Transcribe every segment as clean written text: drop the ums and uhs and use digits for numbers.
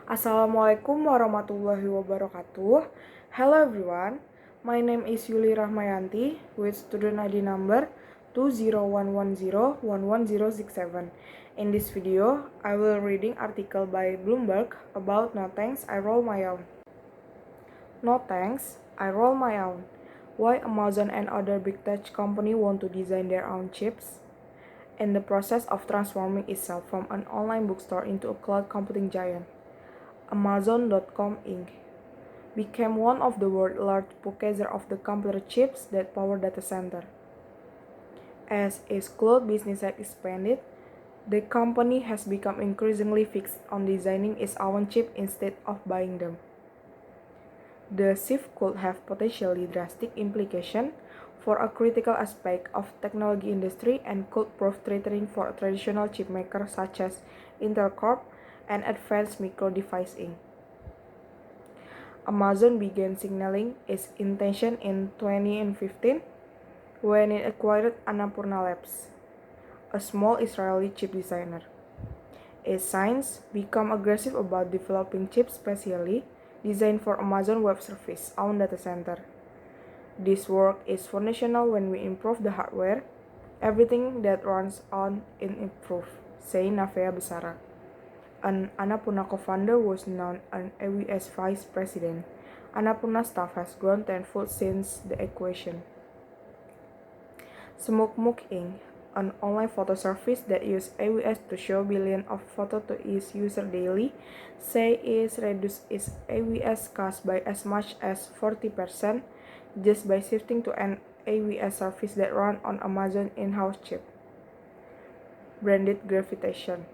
Assalamualaikum warahmatullahi wabarakatuh. Hello everyone, my name is Yuli Rahma Yanti with student ID number 20110111067. In this video, I will reading article by Bloomberg about no thanks, I roll my own. No thanks, I roll my own. Why Amazon and other big tech companies want to design their own chips? In the process of transforming itself from an online bookstore into a cloud computing giant, Amazon.com Inc. became one of the world's largest purchasers of the computer chips that power data center. As its cloud business has expanded, the company has become increasingly fixed on designing its own chip instead of buying them. The shift could have potentially drastic implications for a critical aspect of technology industry and could prove threatening for traditional chip makers such as Intel Corp and Advanced Micro Device Inc. Amazon began signaling its intention in 2015 when it acquired Annapurna Labs, a small Israeli chip designer. Its since become aggressive about developing chips specially designed for Amazon Web Services own data center. This work is foundational when we improve the hardware. Everything that runs on it improves, say Navea Besara. An Annapurna co-founder was known an AWS vice president. Annapurna staff has grown tenfold since the acquisition. SmokeMook Inc., an online photo service that uses AWS to show billions of photos to its users daily, say it reduced its AWS cost by as much as 40% just by shifting to an AWS service that runs on Amazon in-house chip. Branded gravitation.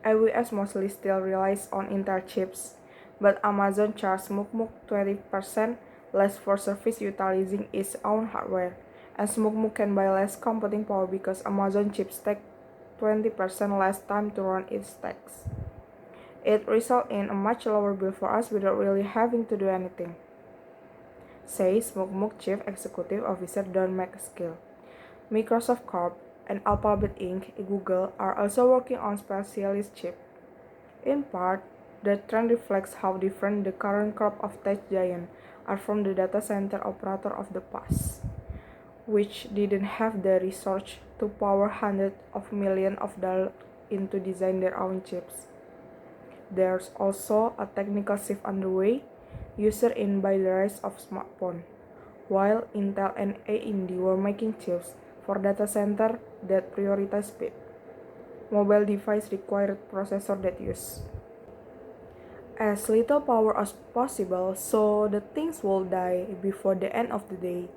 AWS mostly still relies on Intel chips, but Amazon charges SmokeMook 20% less for service utilizing its own hardware, and SmokeMook can buy less computing power because Amazon chips take 20% less time to run its stacks. It results in a much lower bill for us without really having to do anything, says SmokeMook Chief Executive Officer Don McSkill. Microsoft Corp and Alphabet Inc., Google, are also working on specialist chips. In part, the trend reflects how different the current crop of tech giants are from the data center operator of the past, which didn't have the resources to power hundreds of millions of dollars into design their own chips. There's also a technical shift underway, ushered in by the rise of smartphones. While Intel and AMD were making chips for data center that prioritize speed, mobile devices required processors that use as little power as possible, so the things will die before the end of the day.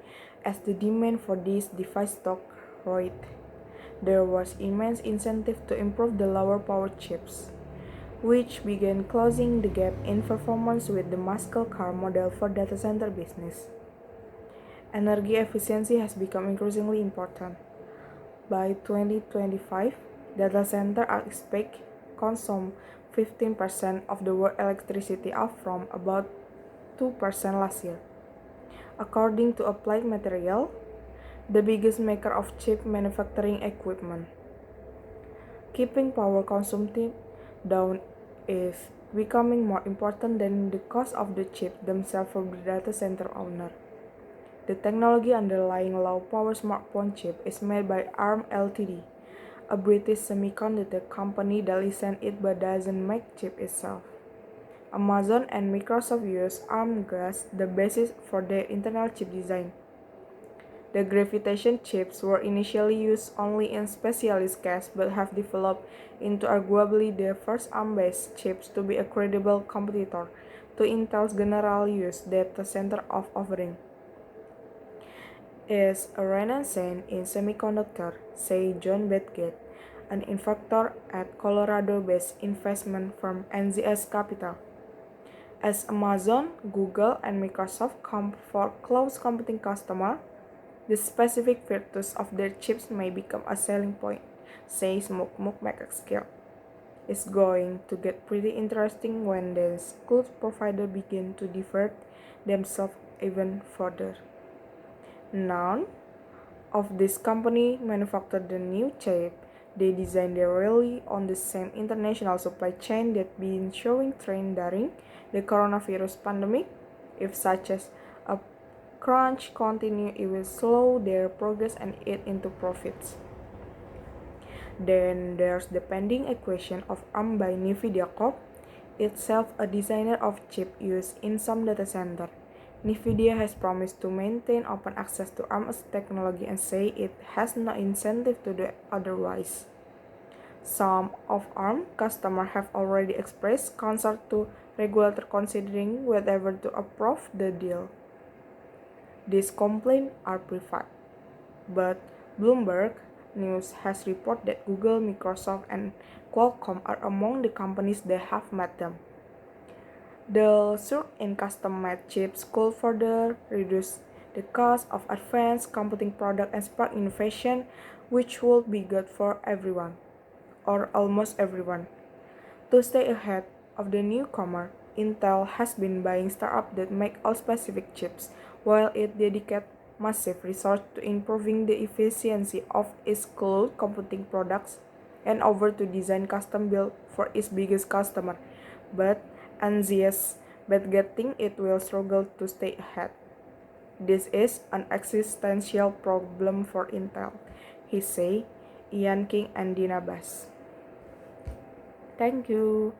As the demand for these devices skyrocketed, there was immense incentive to improve the lower power chips, which began closing the gap in performance with the muscle car model for data center business. Energy efficiency has become increasingly important. By 2025, data centers are expected to consume 15% of the world's electricity, up from about 2% last year. According to Applied Materials, the biggest maker of chip manufacturing equipment, keeping power consumption down is becoming more important than the cost of the chips themselves for the data center owner. The technology underlying low-power smartphone chip is made by ARM Ltd., a British semiconductor company that licensed it but doesn't make chip itself. Amazon and Microsoft use ARM as the basis for their internal chip design. The gravitation chips were initially used only in specialist cases but have developed into arguably the first ARM-based chips to be a credible competitor to Intel's general use data center offering. Is a renaissance in semiconductor, say John Bedgate, an investor at Colorado-based investment firm NZS Capital. As Amazon, Google, and Microsoft come for cloud computing customers, the specific virtues of their chips may become a selling point, says SmokeMook McSkill. It's going to get pretty interesting when the cloud providers begin to divert themselves even further. None of these companies manufacture the new chip They design their rally on the same international supply chain that been showing trend during the coronavirus pandemic. If such as a crunch continue, it will slow their progress and eat into profits. Then there's the pending acquisition of ARM by NVIDIA Corp, itself a designer of chip used in some data center. NVIDIA has promised to maintain open access to ARM's technology and say it has no incentive to do otherwise. Some of ARM customers have already expressed concern to regulator considering whether to approve the deal. These complaints are private, but Bloomberg News has reported that Google, Microsoft, and Qualcomm are among the companies that have met them. The surge in custom-made chips could further reduce the cost of advanced computing products and spark innovation, which would be good for everyone, or almost everyone. To stay ahead of the newcomer, Intel has been buying startups that make all specific chips, while it dedicates massive resources to improving the efficiency of its cloud computing products and over to design custom build for its biggest customer, but anxious but getting it will struggle to stay ahead. This is an existential problem for Intel, he say, Ian King and Dina Bass. Thank you.